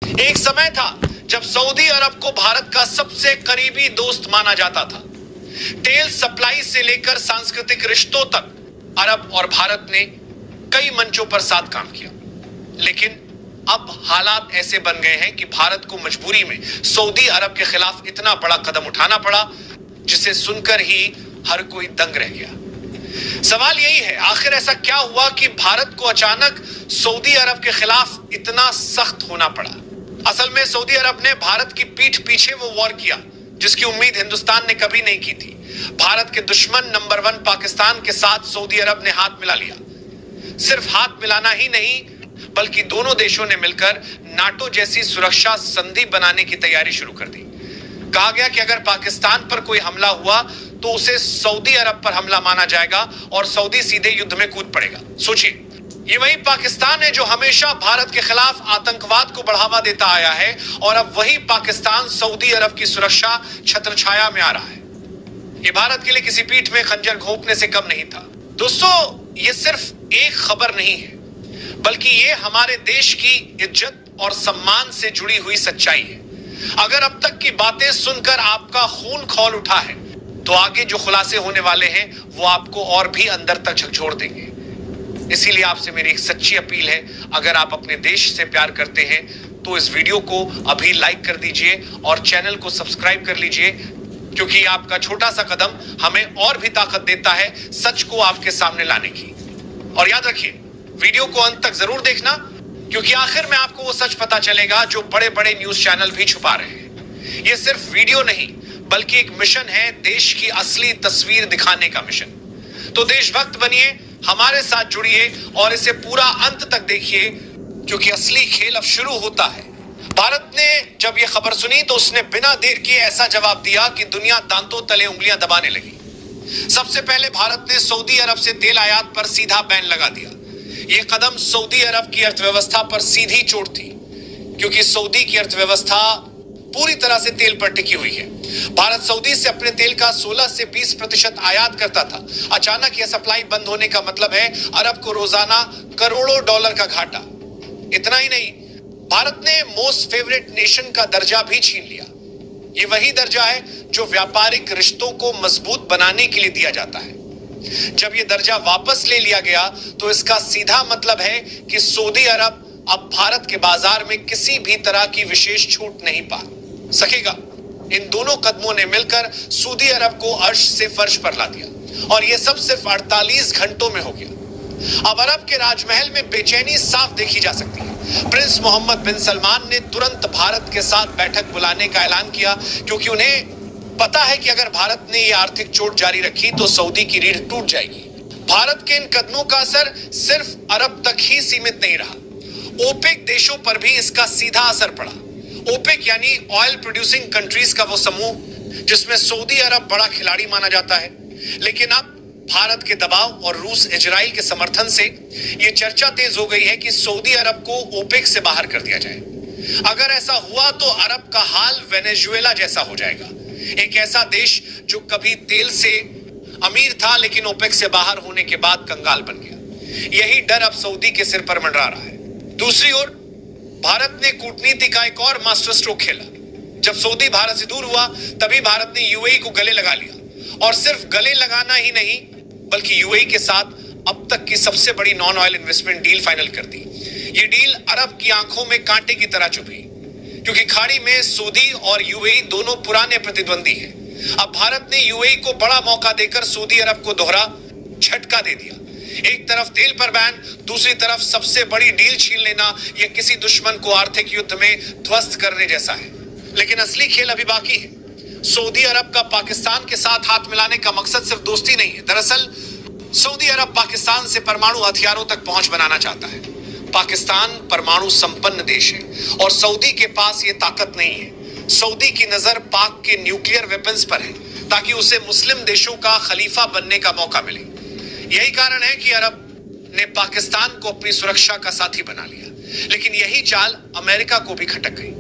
एक समय था जब सऊदी अरब को भारत का सबसे करीबी दोस्त माना जाता था। तेल सप्लाई से लेकर सांस्कृतिक रिश्तों तक अरब और भारत ने कई मंचों पर साथ काम किया। लेकिन अब हालात ऐसे बन गए हैं कि भारत को मजबूरी में सऊदी अरब के खिलाफ इतना बड़ा कदम उठाना पड़ा, जिसे सुनकर ही हर कोई दंग रह गया। सवाल यही है, आखिर ऐसा क्या हुआ कि भारत को अचानक सऊदी अरब के खिलाफ इतना सख्त होना पड़ा? असल में सऊदी अरब ने भारत की पीठ पीछे वो वॉर किया जिसकी उम्मीद हिंदुस्तान ने कभी नहीं की थी। भारत के दुश्मन नंबर 1 पाकिस्तान के साथ सऊदी अरब ने हाथ मिला लिया। सिर्फ हाथ मिलाना ही नहीं, बल्कि दोनों देशों ने मिलकर नाटो जैसी सुरक्षा संधि बनाने की तैयारी शुरू कर दी। कहा गया कि अगर पाकिस्तान पर कोई हमला हुआ तो उसे सऊदी अरब पर हमला माना जाएगा और सऊदी सीधे युद्ध में कूद पड़ेगा। सोचिए, ये वही पाकिस्तान है जो हमेशा भारत के खिलाफ आतंकवाद को बढ़ावा देता आया है, और अब वही पाकिस्तान सऊदी अरब की सुरक्षा छत्रछाया में आ रहा है। ये भारत के लिए किसी पीठ में खंजर घोंपने से कम नहीं था। दोस्तों, ये सिर्फ एक खबर नहीं है, बल्कि ये हमारे देश की इज्जत और सम्मान से जुड़ी हुई सच्चाई है। अगर अब तक की बातें सुनकर आपका खून खौल उठा है, तो आगे जो खुलासे होने वाले हैं वो आपको और भी अंदर तक झकझोर देंगे। इसीलिए आपसे मेरी एक सच्ची अपील है, अगर आप अपने देश से प्यार करते हैं तो इस वीडियो को अभी लाइक कर दीजिए और चैनल को सब्सक्राइब कर लीजिए, क्योंकि आपका छोटा सा कदम हमें और भी ताकत देता है सच को आपके सामने लाने की। और याद रखिए, वीडियो को अंत तक जरूर देखना, क्योंकि आखिर में आपको वो सच पता चलेगा जो बड़े बड़े न्यूज चैनल भी छुपा रहे हैं। ये सिर्फ वीडियो नहीं, बल्कि एक मिशन है, देश की असली तस्वीर दिखाने का मिशन। तो देशभक्त बनिए, हमारे साथ जुड़िए और इसे पूरा अंत तक देखिए, क्योंकि असली खेल अब शुरू होता है। भारत ने जब यह खबर सुनी तो उसने बिना देर किए ऐसा जवाब दिया कि दुनिया दांतों तले उंगलियां दबाने लगी। सबसे पहले भारत ने सऊदी अरब से तेल आयात पर सीधा बैन लगा दिया। यह कदम सऊदी अरब की अर्थव्यवस्था पर सीधी चोट थी, क्योंकि सऊदी की अर्थव्यवस्था पूरी तरह से तेल पर टिकी हुई है। भारत सऊदी से अपने तेल का 16 से 20% आयात करता था। अचानक यह सप्लाई बंद होने का मतलब है अरब को रोजाना करोड़ों डॉलर का घाटा। इतना ही नहीं, भारत ने मोस्ट फेवरेट नेशन का दर्जा भी छीन लिया। यह वही दर्जा है जो व्यापारिक रिश्तों को मजबूत बनाने के लिए दिया जाता है। जब यह दर्जा वापस ले लिया गया तो इसका सीधा मतलब है कि सऊदी अरब अब भारत के बाजार में किसी भी तरह की विशेष छूट नहीं पा सकेगा। इन दोनों कदमों ने मिलकर सऊदी अरब को अर्श से फर्श पर ला दिया, और यह सब सिर्फ 48 घंटों में हो गया। अब अरब के राजमहल में बेचैनी साफ देखी जा सकती है। प्रिंस मोहम्मद बिन सलमान ने तुरंत भारत के साथ बैठक बुलाने का ऐलान किया, क्योंकि उन्हें पता है कि अगर भारत ने यह आर्थिक चोट जारी रखी तो सऊदी की रीढ़ टूट जाएगी। भारत के इन कदमों का असर सिर्फ अरब तक ही सीमित नहीं रहा, ओपेक देशों पर भी इसका सीधा असर पड़ा। ओपेक यानी ऑयल प्रोड्यूसिंग कंट्रीज का वो समूह जिसमें सऊदी अरब बड़ा खिलाड़ी माना जाता है। लेकिन अब भारत के दबाव और रूस इजराइल के समर्थन से यह चर्चा तेज हो गई है कि सऊदी अरब को ओपेक से बाहर कर दिया जाए। अगर ऐसा हुआ तो अरब का हाल वेनेजुएला जैसा हो जाएगा, एक ऐसा देश जो कभी तेल से अमीर था लेकिन ओपेक से बाहर होने के बाद कंगाल बन गया। यही डर अब सऊदी के सिर पर मंडरा रहा है। दूसरी ओर भारत ने कूटनीति का एक और मास्टर स्ट्रोक खेला। जब सऊदी भारत से दूर हुआ तभी भारत ने यूएई को गले लगा लिया, और सिर्फ गले लगाना ही नहीं, बल्कि यूएई के साथ अब तक की सबसे बड़ी non oil investment deal final कर दी। ये डील अरब की आंखों में कांटे की तरह चुभी, क्योंकि खाड़ी में सऊदी और यूएई दोनों पुराने प्रतिद्वंदी हैं। अब भारत ने यूएई को बड़ा मौका देकर सऊदी अरब को दोहरा झटका दे दिया। एक तरफ तेल पर बैन, दूसरी तरफ सबसे बड़ी डील छीन लेना, यह किसी दुश्मन को आर्थिक युद्ध में ध्वस्त करने जैसा है। लेकिन असली खेल अभी बाकी है। सऊदी अरब का पाकिस्तान के साथ हाथ मिलाने का मकसद सिर्फ दोस्ती नहीं है। दरअसल सऊदी अरब पाकिस्तान से परमाणु हथियारों तक पहुंच बनाना चाहता है। पाकिस्तान परमाणु संपन्न देश है और सऊदी के पास यह ताकत नहीं है। सऊदी की नजर पाक के न्यूक्लियर वेपन्स पर है, ताकि उसे मुस्लिम देशों का खलीफा बनने का मौका मिले। यही कारण है कि अरब ने पाकिस्तान को अपनी सुरक्षा का साथी बना लिया। लेकिन यही चाल अमेरिका को भी खटक गई।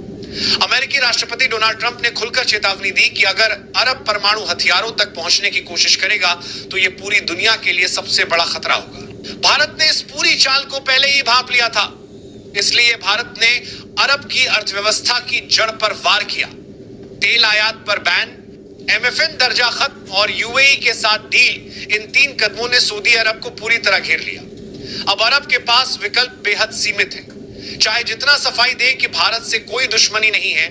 अमेरिकी राष्ट्रपति डोनाल्ड ट्रंप ने खुलकर चेतावनी दी कि अगर अरब परमाणु हथियारों तक पहुंचने की कोशिश करेगा तो यह पूरी दुनिया के लिए सबसे बड़ा खतरा होगा। भारत ने इस पूरी चाल को पहले ही भांप लिया था, इसलिए भारत ने अरब की अर्थव्यवस्था की जड़ पर वार किया। तेल आयात पर बैन, MFN दर्जा खत्म और UAE के साथ डील, इन 3 कदमों ने सऊदी अरब को पूरी तरह घेर लिया। अब अरब के पास विकल्प बेहद सीमित है। चाहे जितना सफाई दे कि भारत से कोई दुश्मनी नहीं है,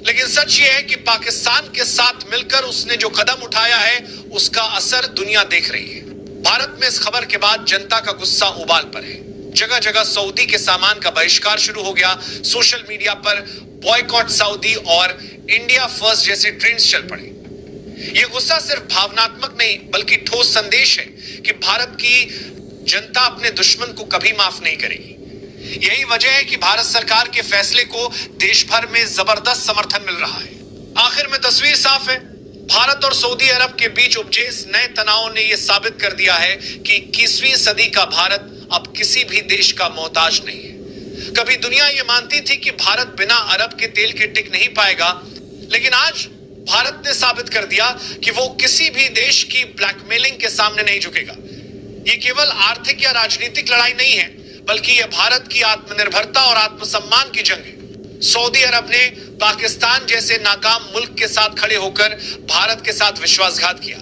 लेकिन सच ये है कि पाकिस्तान के साथ मिलकर उसने जो कदम उठाया है उसका असर दुनिया देख रही है। भारत में इस खबर के बाद जनता का गुस्सा उबाल पर है। जगह जगह सऊदी के सामान का बहिष्कार शुरू हो गया। सोशल मीडिया पर बॉयकॉट सऊदी और इंडिया फर्स्ट जैसे ट्रेंड्स चल पड़े। यह गुस्सा सिर्फ भावनात्मक नहीं बल्कि ठोस संदेश है कि भारत की जनता अपने दुश्मन को कभी माफ नहीं करेगी। यही वजह है कि भारत सरकार के फैसले को देश भर में जबरदस्त समर्थन मिल रहा है। आखिर में तस्वीर साफ है, भारत और सऊदी अरब के बीच उपजे इस नए तनाव ने यह साबित कर दिया है कि 21वीं सदी का भारत अब किसी भी देश का मोहताज नहीं है। कभी दुनिया यह मानती थी कि भारत बिना अरब के तेल के टिक नहीं पाएगा, लेकिन आज भारत ने साबित कर दिया कि वो किसी भी देश की ब्लैकमेलिंग के सामने नहीं झुकेगा। ये केवल आर्थिक या राजनीतिक लड़ाई नहीं है, बल्कि यह भारत की आत्मनिर्भरता और आत्मसम्मान की जंग है। सऊदी अरब ने पाकिस्तान जैसे नाकाम मुल्क के साथ खड़े होकर भारत के साथ विश्वासघात किया।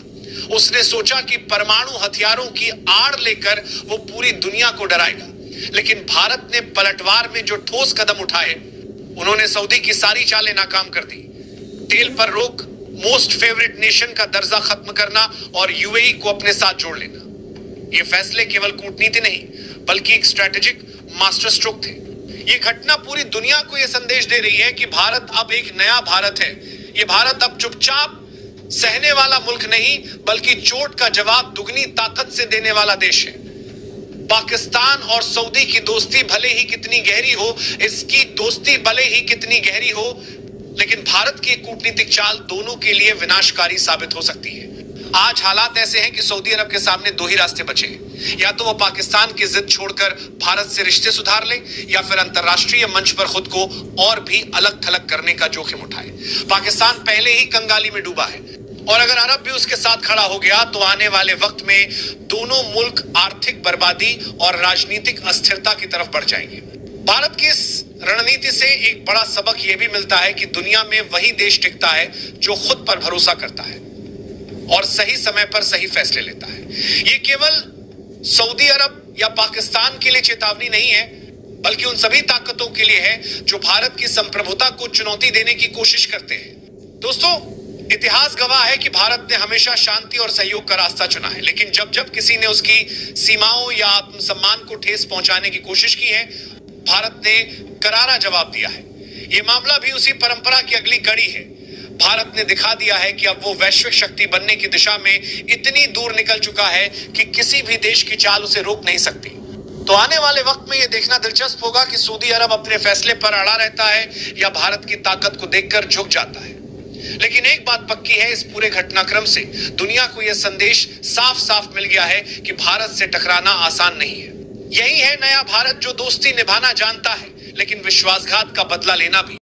उसने सोचा कि परमाणु हथियारों की आड़ लेकर वो पूरी दुनिया को डराएगा, लेकिन भारत ने पलटवार में जो ठोस कदम उठाए, उन्होंने सऊदी की सारी चालें नाकाम कर दी। तेल पर रोक, मोस्ट फेवरेट नेशन का दर्जा खत्म करना और UAE को अपने साथ जोड़ लेना, ये फैसले केवल कूटनीति नहीं बल्कि एक स्ट्रेटेजिक मास्टर स्ट्रोक थे। ये घटना पूरी दुनिया को यह संदेश दे रही है कि भारत अब एक नया भारत है। ये भारत अब चुपचाप सहने वाला मुल्क नहीं बल्कि चोट का जवाब दुगनी ताकत से देने वाला देश है। पाकिस्तान और सऊदी की दोस्ती भले ही कितनी गहरी हो, इसकी दोस्ती भले ही कितनी गहरी हो, लेकिन भारत की कूटनीतिक चाल दोनों के लिए विनाशकारी साबित हो सकती है। आज हालात ऐसे हैं कि सऊदी अरब के सामने 2 ही रास्ते बचे हैं। या तो वो पाकिस्तान की जिद छोड़कर भारत से रिश्ते सुधार ले, या फिर अंतरराष्ट्रीय मंच पर खुद को और भी अलग थलग करने का जोखिम उठाए। पाकिस्तान पहले ही कंगाली में डूबा है और अगर अरब भी उसके साथ खड़ा हो गया तो आने वाले वक्त में दोनों मुल्क आर्थिक बर्बादी और राजनीतिक अस्थिरता की तरफ बढ़ जाएंगे। भारत की इस रणनीति से एक बड़ा सबक यह भी मिलता है कि दुनिया में वही देश टिकता है जो खुद पर भरोसा करता है और सही समय पर सही फैसले लेता है। यह केवल सऊदी अरब या पाकिस्तान के लिए चेतावनी नहीं है, बल्कि उन सभी ताकतों के लिए है जो भारत की संप्रभुता को चुनौती देने की कोशिश करते हैं। दोस्तों, इतिहास गवाह है कि भारत ने हमेशा शांति और सहयोग का रास्ता चुना है, लेकिन जब जब किसी ने उसकी सीमाओं या आत्मसम्मान को ठेस पहुंचाने की कोशिश की है, भारत ने करारा जवाब दिया है। यह मामला भी उसी परंपरा की अगली कड़ी है। भारत ने दिखा दिया है कि अब वो वैश्विक शक्ति बनने की दिशा में इतनी दूर निकल चुका है कि किसी भी देश की चाल उसे रोक नहीं सकती। तो आने वाले वक्त में यह देखना दिलचस्प होगा कि सऊदी अरब अपने फैसले पर अड़ा रहता है या भारत की ताकत को देखकर झुक जाता है। लेकिन एक बात पक्की है, इस पूरे घटनाक्रम से दुनिया को यह संदेश साफ साफ मिल गया है कि भारत से टकराना आसान नहीं है। यही है नया भारत जो दोस्ती निभाना जानता है, लेकिन विश्वासघात का बदला लेना भी।